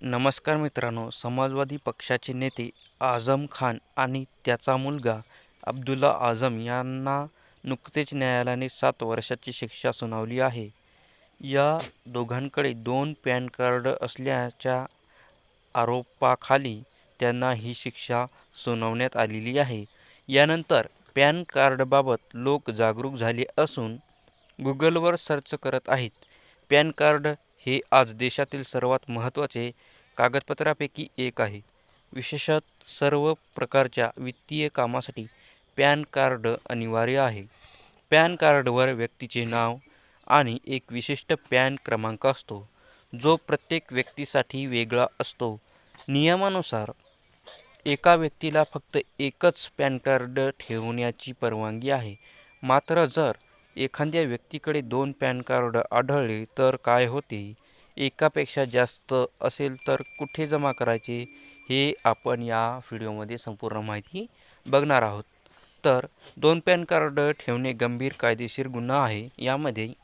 नमस्कार मित्रांनो, समाजवादी पक्षाचे नेते आझम खान आणि त्याचा मुलगा अब्दुल्ला आझम यांना नुकतेच न्यायालयाने 7 वर्षांची शिक्षा सुनावली आहे. या दोघांकडे 2 पॅन कार्ड असल्याच्या आरोपाखाली त्यांना ही शिक्षा सुनावण्यात आलेली आहे. यानंतर पॅन कार्डबाबत लोक जागरूक झाले असून गुगलवर सर्च करत आहेत. पॅन कार्ड हे आज देशातील सर्वात महत्त्वाचे कागदपत्रापैकी एक आहे. विशेषतः सर्व प्रकारच्या वित्तीय कामासाठी पॅन कार्ड अनिवार्य आहे. पॅन कार्डवर व्यक्तीचे नाव आणि एक विशिष्ट पॅन क्रमांक असतो, जो प्रत्येक व्यक्तीसाठी वेगळा असतो. नियमानुसार एका व्यक्तीला फक्त एकच पॅन कार्ड ठेवण्याची परवानगी आहे. मात्र जर एखाद्या व्यक्तीकडे 2 पॅन कार्ड आढळले तर काय होते? एकापेक्षा जास्त असेल तर कुठे जमा करायचे? हे आपण या व्हिडिओमध्ये संपूर्ण माहिती बघणार आहोत. तर 2 पॅन कार्ड ठेवणे गंभीर कायदेशीर गुन्हा आहे. यामध्ये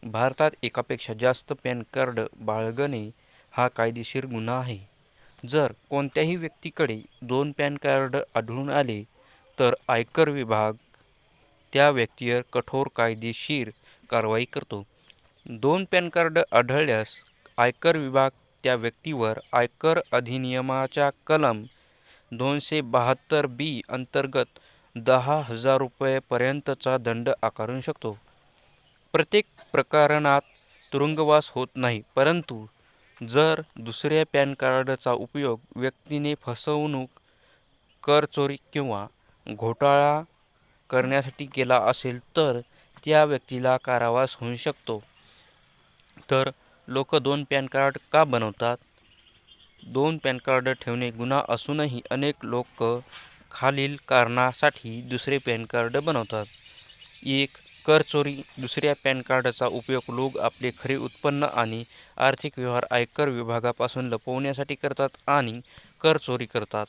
भारतात एकापेक्षा जास्त पॅन कार्ड बाळगणे हा कायदेशीर गुन्हा आहे. जर कोणत्याही व्यक्तीकडे 2 पॅन कार्ड आढळून आले तर आयकर विभाग त्या व्यक्तीवर कठोर कायदेशीर कारवाई करतो. 2 पॅन कार्ड आढळल्यास आयकर विभाग त्या व्यक्तीवर आयकर अधिनियमाच्या कलम 272(b) अंतर्गत 10,000 रुपयांपर्यंतचा दंड आकारू शकतो. प्रत्येक प्रकरणात तुरुंगवास होत नाही, परंतु जर दुसऱ्या पॅन कार्डचा उपयोग व्यक्तीने फसवणूक, कर चोरी किंवा घोटाळा करण्यासाठी केला असेल तर त्या व्यक्तीला कारावास होऊ शकतो. तर लोक 2 पॅन कार्ड का बनवतात? 2 पॅन कार्ड ठेवणे गुन्हा असूनही अनेक लोक खालील कारणासाठी दुसरे पॅन कार्ड बनवतात. 1. कर चोरी. दुसऱ्या पॅन कार्डचा उपयोग लोक आपले खरे उत्पन्न आणि आर्थिक व्यवहार आयकर विभागापासून लपवण्यासाठी करतात आणि कर चोरी करतात.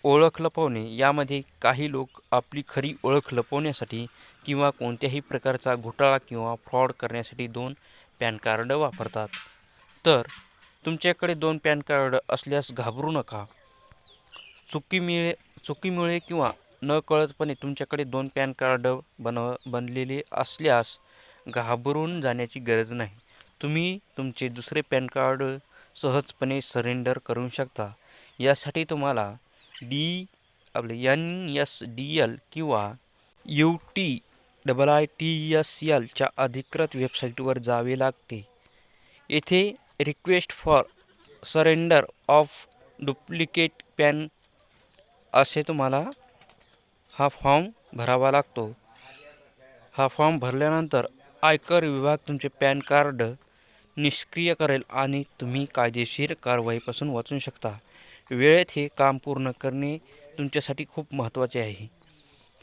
ओळख लपवणे. यामध्ये काही लोक आपली खरी ओळख लपवण्यासाठी किंवा कोणत्याही प्रकारचा घोटाळा किंवा फ्रॉड करण्यासाठी 2 पॅन कार्ड वापरतात. तर तुमच्याकडे 2 पॅन कार्ड असल्यास घाबरू नका. चुकीमुळे किंवा नकळतपणे तुमच्याकडे 2 पॅन कार्ड बनलेले असल्यास घाबरून जाण्याची गरज नाही. तुम्ही तुमचे दुसरे पॅन कार्ड सहजपणे सरेंडर करू शकता. यासाठी तुम्हाला NSDL किंवा UTIITSL च्या अधिकृत वेबसाईटवर जावे लागते. येथे request for surrender of duplicate pan असे तुम्हाला हा फॉर्म भरावा लागतो. हा फॉर्म भरल्यानंतर आयकर विभाग तुमचे पॅन कार्ड निष्क्रिय करेल आणि तुम्ही कायदेशीर कारवाईपासून वाचू शकता. वेळेत हे काम पूर्ण करणे तुमच्यासाठी खूप महत्त्वाचे आहे.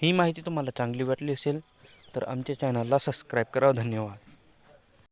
ही माहिती तुम्हाला चांगली वाटली असेल तर आमच्या चॅनलला सबस्क्राईब करा. धन्यवाद.